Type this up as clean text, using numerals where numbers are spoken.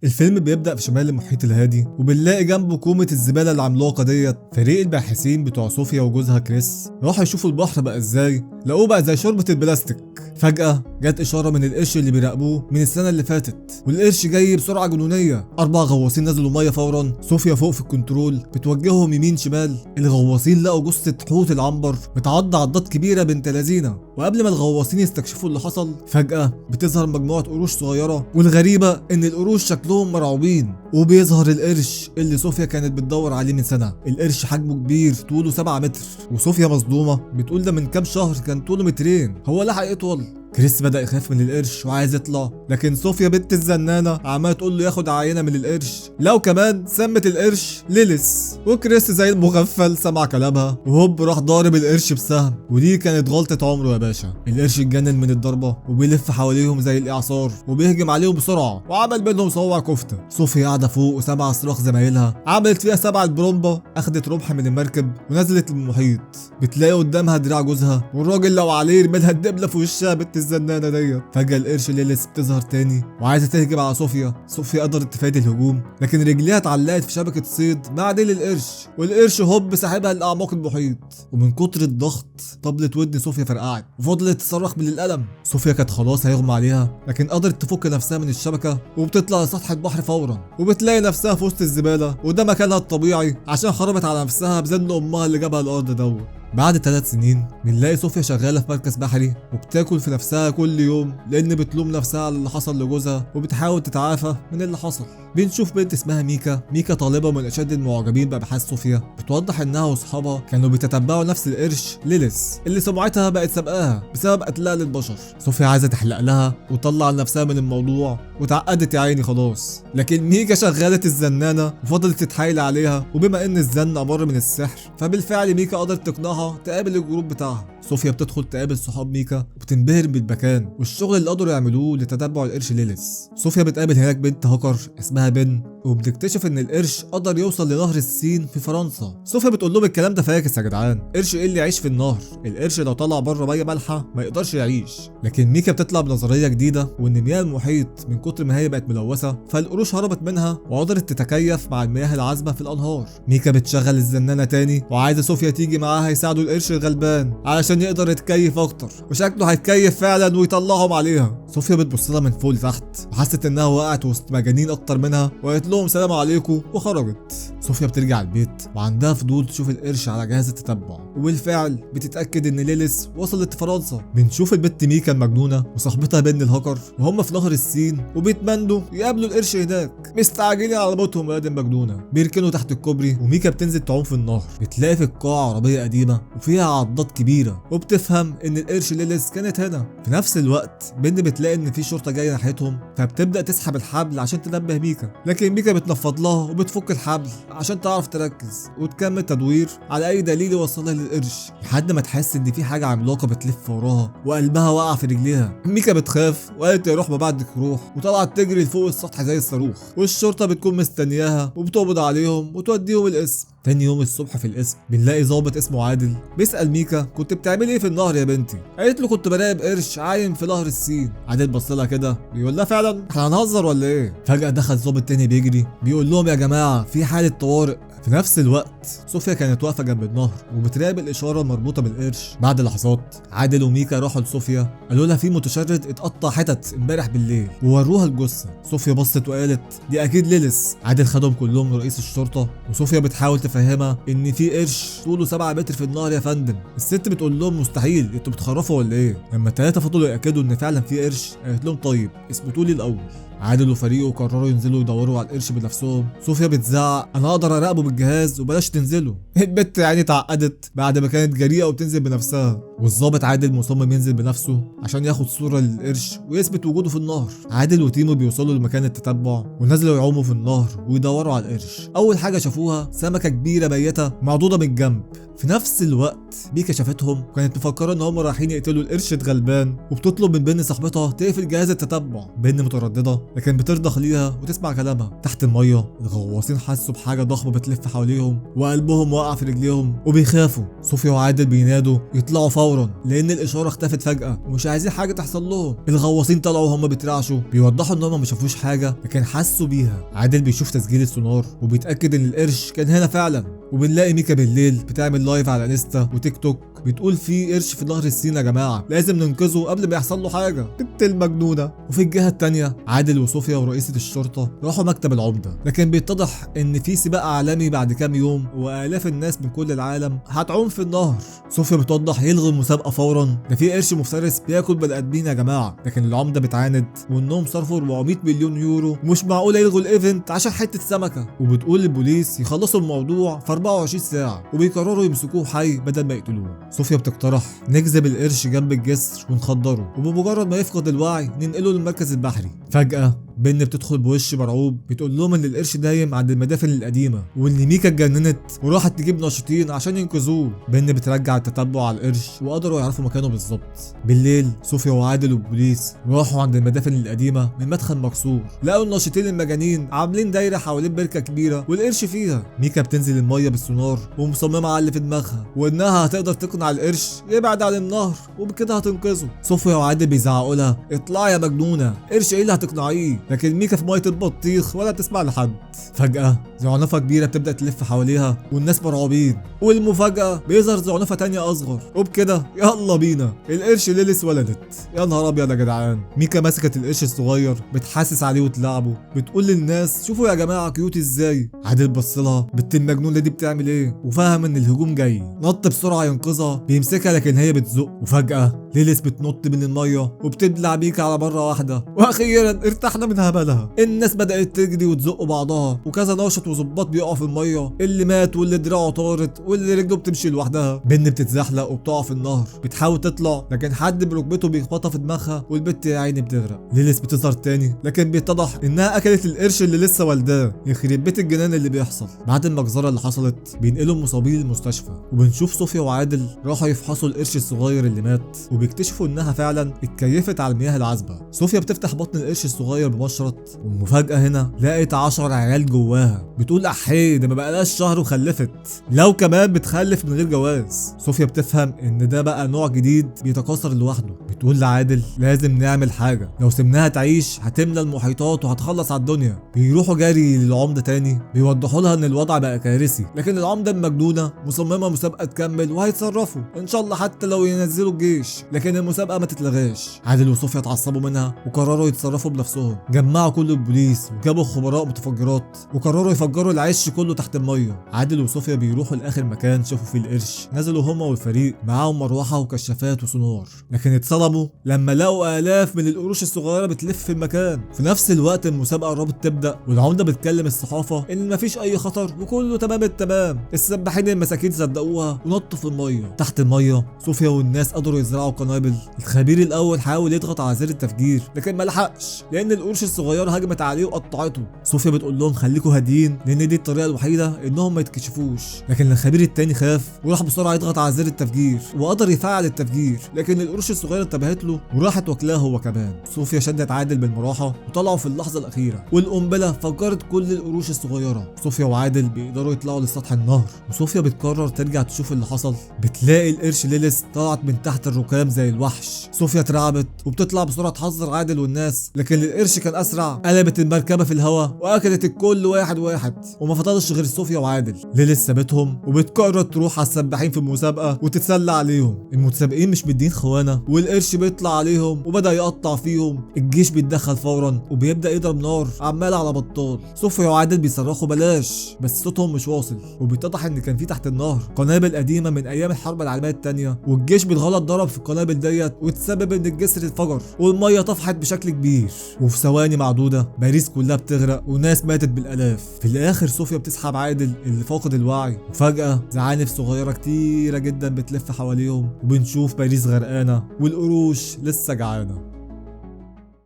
الفيلم بيبدأ في شمال المحيط الهادي وبنلاقي جنبه كومة الزبالة العملاقة ديت. فريق الباحثين بتوع صوفيا وجوزها كريس راحوا يشوفوا البحر بقى ازاي، لقوه بقى زي شوربة البلاستيك. فجأة جت إشارة من القرش اللي بيراقبوه من السنة اللي فاتت، والقرش جاي بسرعة جنونية. 4 غواصين نزلوا مية فورا. صوفيا فوق في الكنترول بتوجههم يمين شمال. الغواصين لقوا جثة حوت العنبر متعض عضات كبيرة بنت لذينة، وقبل ما الغواصين يستكشفوا اللي حصل فجأة بتظهر مجموعة قروش صغيرة، والغريبة إن القروش شكلهم مرعوبين. وبيظهر القرش اللي صوفيا كانت بتدور عليه من سنة. القرش حجمه كبير، طوله 7 متر، وصوفيا مصدومة بتقول ده من كام شهر كان طوله مترين، هو لحق يطول؟ كريس بدأ يخاف من القرش وعايز يطلع، لكن صوفيا بنت الزنانة عمالة تقول له ياخد عينة من القرش. لو كمان سمت القرش ليلس، وكريس زي المغفل سمع كلامها وهوب راح ضارب القرش بسهم. ودي كانت غلطة عمره يا باشا. القرش اتجنن من الضربة وبيلف حواليهم زي الإعصار وبيهجم عليهم بسرعة وعمل بينهم صوابع كفتة. صوفيا قاعدة فوق وسمع صراخ زمايلها، عملت فيها 7 برومبا، أخدت رمح من المركب ونزلت المحيط. بتلاقي قدامها دراع جوزها، والراجل لو عليه يرميلها الدبلة في وشها بنت الزنانة ديت. فجأة القرش ليلس بتظهر تاني وعايزة تهجم على صوفيا. صوفيا قدرت تفادي الهجوم، لكن رجليها اتعلقت في شبكة صيد مع ديل القرش، والقرش هوب سحبها لأعماق المحيط. ومن كتر الضغط طبلة ودن صوفيا فرقعت وفضلت تصرخ من الألم. صوفيا كانت خلاص هيغمى عليها، لكن قدرت تفك نفسها من الشبكة وبتطلع لسطح البحر فورا، وبتلاقي نفسها في وسط الزبالة، وده مكانها الطبيعي عشان خربت على نفسها بزن أمها اللي جابها الأرض دوت. بعد 3 سنين بنلاقي صوفيا شغالة في مركز بحري وبتاكل في نفسها كل يوم، لأن بتلوم نفسها على اللي حصل لجوزها وبتحاول تتعافى من اللي حصل. بنشوف بنت اسمها ميكا. ميكا طالبة من أشد المعجبين بأبحاث صوفيا، بتوضح إنها وأصحابها كانوا بيتتبعوا نفس القرش ليلس اللي سمعتها بقت سابقاها بسبب قتلها للبشر. صوفيا عايزة تحلق لها وتطلع نفسها من الموضوع وتعقدت يا عيني خلاص، لكن ميكا شغالة الزنانة وفضلت تتحايل عليها، وبما إن الزن أمر من السحر فبالفعل ميكا قدرت تقنعها تقابل الجروب بتاعها. صوفيا بتدخل تقابل صحاب ميكا وبتنبهر بالمكان والشغل اللي قدروا يعملوه لتتبع القرش ليلس. صوفيا بتقابل هناك بنت هاكر اسمها بن، وبتكتشف ان القرش قدر يوصل لنهر السين في فرنسا. صوفيا بتقول لهم الكلام ده فاكس يا جدعان، قرش ايه اللي يعيش في النهر؟ القرش لو طلع بره ميه مالحه ما يقدرش يعيش. لكن ميكا بتطلع بنظريه جديده، وان مياه المحيط من كتر ما هي بقت ملوثه فالقروش هربت منها وقدرت تتكيف مع المياه العذبه في الانهار. ميكا بتشغل الزنانه تاني وعايزه صوفيا تيجي معاها يساعدوا القرش الغلبان علشان يقدر يتكيف اكتر، وشكله هيتكيف فعلا ويطلعهم عليها. صوفيا بتبص لها من فوق لتحت وحست انها وقعت وسط مجانين اكتر منها، وقالت لهم سلام عليكم وخرجت. صوفيا بترجع البيت وعندها فضول تشوف القرش على جهاز التتبع، وبالفعل بتتاكد ان ليلس وصلت فرنسا. بنشوف البت ميكا المجنونه وصاحبتها بن الهاكر وهم في نهر السين وبيتمنوا يقابلوا القرش هناك، مستعجلين على موتهم يا المجنونه. بيركنوا تحت الكوبري وميكا بتنزل تعوم في النهر. بتلاقي في القاع عربيه قديمه وفيها عضات كبيره، وبتفهم ان القرش ليلس كانت هنا. في نفس الوقت بن بتلاقي ان في شرطه جايه ناحيتهم، فبتبدا تسحب الحبل عشان تنبه ميكا، لكن ميكا بتنفض لها وبتفك الحبل عشان تعرف تركز وتكمل تدوير على اي دليل يوصلها للقرش، لحد ما تحس ان في حاجه عملاقه بتلف وراها وقلبها وقع في رجليها. ميكا بتخاف وقالت يا روح ما بعدك روح، وطلعت تجري فوق السطح زي الصاروخ، والشرطه بتكون مستنياها وبتقبض عليهم وتوديهم القسم. تاني يوم الصبح في القسم بنلاقي ظابط اسمه عادل بيسأل ميكا كنت بتعملي ايه في النهر يا بنتي؟ قالت له كنت براقب قرش عايم في نهر السين. عادل بص لها كده بيقول لها فعلا احنا هنهزر ولا ايه؟ فجأة دخل ظابط تاني بيجري بيقول لهم يا جماعة في حالة طوارئ. في نفس الوقت صوفيا كانت واقفة جنب النهر وبتراقب الإشارة المربوطة بالقرش. بعد لحظات عادل وميكا راحوا لصوفيا قالوا لها في متشرد اتقطع حتت امبارح بالليل ووروها الجثة. صوفيا بصت وقالت دي أكيد ليلس. عادل خدهم كلهم لرئيس الشرطة، وصوفيا بتحاول تفهمها إن في قرش طوله 7 متر في النهر يا فندم. الست بتقول لهم مستحيل، انتوا بتخرفوا ولا ايه؟ لما التلاتة فضلوا يأكدوا إن فعلا في قرش قالت لهم طيب اثبتوا لي الأول. عادل وفريقه قرروا ينزلوا يدوروا على القرش بنفسهم. صوفيا بتزعق انا اقدر اراقبه بالجهاز وبلاش تنزلوا. البت يعني اتعقدت بعد ما كانت جريئه وبتنزل بنفسها، والظابط عادل مصمم ينزل بنفسه عشان ياخد صوره للقرش ويثبت وجوده في النهر. عادل وتيمو بيوصلوا لمكان التتبع ونزلوا يعوموا في النهر ويدوروا على القرش. اول حاجه شافوها سمكه كبيره ميته معضوضه من الجنب. في نفس الوقت ميكا شافتهم وكانت مفكره ان هم رايحين يقتلوا القرش الغلبان، وبتطلب من بن صاحبتها تقفل جهاز التتبع. بن متردده لكن بترضى خليها وتسمع كلامها. تحت الميه الغواصين حسوا بحاجه ضخمه بتلف حواليهم وقلبهم وقع في رجليهم وبيخافوا. صوفيا وعادل بينادوا يطلعوا فورا فورا لان الاشاره اختفت فجاه ومش عايزين حاجه تحصل لهم. الغواصين طلعوا وهم بيترعشوا بيوضحوا ان هم ما شافوش حاجه لكن حسوا بيها. عادل بيشوف تسجيل السونار وبيتاكد ان القرش كان هنا فعلا. وبنلاقي ميكا بالليل بتعمل لايف على انستا وتيك توك بتقول في قرش في نهر السين يا جماعه لازم ننقذه قبل ما يحصل له حاجه. بنت المجنونه. وفي الجهه الثانيه عادل وصوفيا ورئيسه الشرطه راحوا مكتب العمده لكن بيتضح ان في سباق عالمي بعد كام يوم والاف الناس من كل العالم هتعوم في النهر. صوفيا بتوضح يلغوا المسابقه فورا، ده في قرش مفترس بياكل بني ادمين يا جماعه. لكن العمده بتعاند وانهم صرفوا 400 مليون يورو ومش معقول يلغوا الايفنت عشان حته سمكه. وبتقول للبوليس يخلصوا الموضوع في 24 ساعه وبيقرروا يمسكوه حي بدل ما يقتلوه. صوفيا بتقترح نجذب القرش جنب الجسر ونخدره وبمجرد ما يفقد الوعي ننقله للمركز البحري. فجاه بن بتدخل بوش مرعوب بتقول لهم ان القرش دايم عند المدافن القديمه وان ميكا اتجننت وراحت تجيب ناشطين عشان ينقذوه. بن بترجع التتبع على القرش وقدروا يعرفوا مكانه بالظبط. بالليل صوفيا وعادل والبوليس راحوا عند المدافن القديمه من مدخل مكسور لقوا الناشطين المجانين عاملين دايره حوالين بركه كبيره والقرش فيها. ميكا بتنزل الميه بالسونار ومصممه على اللي في دماغها وانها هتقدر تقنع القرش يبعد عن النهر وبكده هتنقذه. صوفيا وعادل بيزعقوا لها اطلعي يا مجنونه، قرش ايه اللي هتقنعيه؟ لكن ميكا في ميه البطيخ ولا تسمع لحد. فجأة زعنفة كبيرة بتبدأ تلف حواليها والناس مرعوبين. والمفاجأة بيظهر زعنفة تانية أصغر وبكده يلا بينا القرش ليلس ولدت. يا نهار أبيض يا جدعان. ميكا مسكت القرش الصغير بتحسس عليه وتلعبه بتقول للناس شوفوا يا جماعة كيوت ازاي. عادل بصلها بنت المجنونة دي بتعمل ايه وفهم ان الهجوم جاي. نط بسرعة ينقذها بيمسكها لكن هي بتزق. وفجأة ليلس بتنط من المية وبتبلع ميكا على مرة واحدة واخيرا ارتحنا من هبلها. الناس بدأت تجري وتزق بعضها وكذا ناشط وظباط بيقعوا في المية، اللي مات واللي دراعه طارت واللي رجله بتمشي لوحدها. بن بتتزحلق وبتقع في النهر بتحاول تطلع لكن حد بركبته بيخبطها في دماغها والبت يا عيني بتغرق. ليلس بتظهر تاني لكن بيتضح انها اكلت القرش اللي لسه والداه. يخرب بيت الجنان اللي بيحصل. بعد المجزرة اللي حصلت بينقلوا المصابين للمستشفى وبنشوف صوفيا وعادل راحوا يفحصوا القرش الصغير اللي مات وبيكتشفوا انها فعلا اتكيفت على المياه العذبة. صوفيا بتفتح بطن القرش الصغير بمشرط والمفاجأة هنا لقيت 10 عيال جواها. بتقول احيه ده ما بقالهاش شهر وخلفت، لو كمان بتخلف من غير جواز. صوفيا بتفهم ان ده بقى نوع جديد بيتكاثر لوحده. بتقول لعادل لازم نعمل حاجة، لو سيبناها تعيش هتملى المحيطات وهتخلص على الدنيا. بيروحوا جري للعمدة تاني بيوضحوا لها ان الوضع بقى كارثي لكن العمدة المجنونة مصممة مسابقة تكمل وهيتصرفوا ان شاء الله حتى لو ينزلوا الجيش لكن المسابقة ما تتلغاش. عادل وصوفيا اتعصبوا منها وقرروا يتصرفوا بنفسهم. جمعوا كل البوليس وجابوا خبراء متفجرات وقرروا يفجروا العش كله تحت الميه. عادل وصوفيا بيروحوا لاخر مكان شافوا فيه القرش. نزلوا هما والفريق معاهم مروحه وكشافات وسونار لكن اتصدموا لما لقوا الاف من القروش الصغيره بتلف في المكان. في نفس الوقت المسابقه قربت تبدا والعمده بتكلم الصحافه ان مفيش اي خطر وكله تمام التمام. السباحين المساكين صدقوها ونطوا في الميه. تحت الميه صوفيا والناس قدروا يزرعوا قنابل. الخبير الاول حاول يضغط على زر التفجير لكن ما لحقش لان القروش الصغيره هجمت عليه وقطعته. صوفيا بتقول لهم خليكوا هاديين لان دي الطريقه الوحيده انهم ما يتكشفوش. لكن الخبير التاني خاف وراح بسرعه يضغط على زر التفجير وقدر يفعل التفجير لكن القروش الصغيره انتبهت له وراحت واكلاه هو كمان. صوفيا شدت عادل بالمراحه وطلعوا في اللحظه الاخيره والقنبله فجرت كل القروش الصغيره. صوفيا وعادل بيقدروا يطلعوا لسطح النهر وصوفيا بتقرر ترجع تشوف اللي حصل. بتلاقي القرش ليلس طلعت من تحت الركام زي الوحش. صوفيا اترعبت وبتطلع بسرعه تحذر عادل والناس لكن القرش كان اسرع. قلبت المركبه في الهواء واكلت الكل واحد واحد وما فضلش غير صوفيا وعادل. ليلس سابتهم وبتقرر تروح على السباحين في المسابقه وتتسلى عليهم. المتسابقين مش مدين خوانه والقرش بيطلع عليهم وبدا يقطع فيهم. الجيش بيتدخل فورا وبيبدا يضرب نار عمال على بطال. صوفيا وعادل بيصرخوا بلاش بس صوتهم مش واصل وبيتضح ان كان في تحت النهر قنابل قديمه من ايام الحرب العالميه الثانيه والجيش بالغلط ضرب في القنابل ديت وتسبب ان الجسر اتفجر والميه طفحت بشكل كبير. وفي ثواني معدوده باريس كلها بتغرق وناس ماتت بالالاف. في الاخر صوفيا بتسحب عادل اللي فاقد الوعي وفجاه زعانف صغيره كتيره جدا بتلف حواليهم وبنشوف باريس غرقانه والقروش لسه جعانه.